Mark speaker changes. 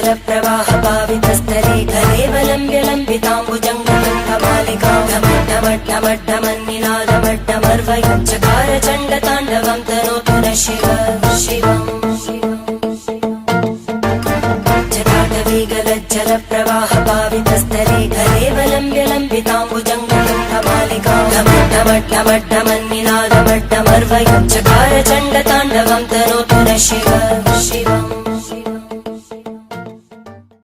Speaker 1: जलप्रवाह पावितस्थले कलेवलम्ब्य लम्बिताम्बुजङ्गमङ्गमालिकां ढमड्ढमड्ढमन्निनादमड्ढमर्वयं चकार चण्डताण्डवं तनोतु नः शिवम् जलप्रवाह पावितस्थले कलेवलम्ब्य लम्बिताम्बुजङ्गमङ्गमालिकां ढमड्ढमड्ढमन्निनादमड्ढमर्वयं चकार चण्डताण्डवं तनोतु नः शिवम्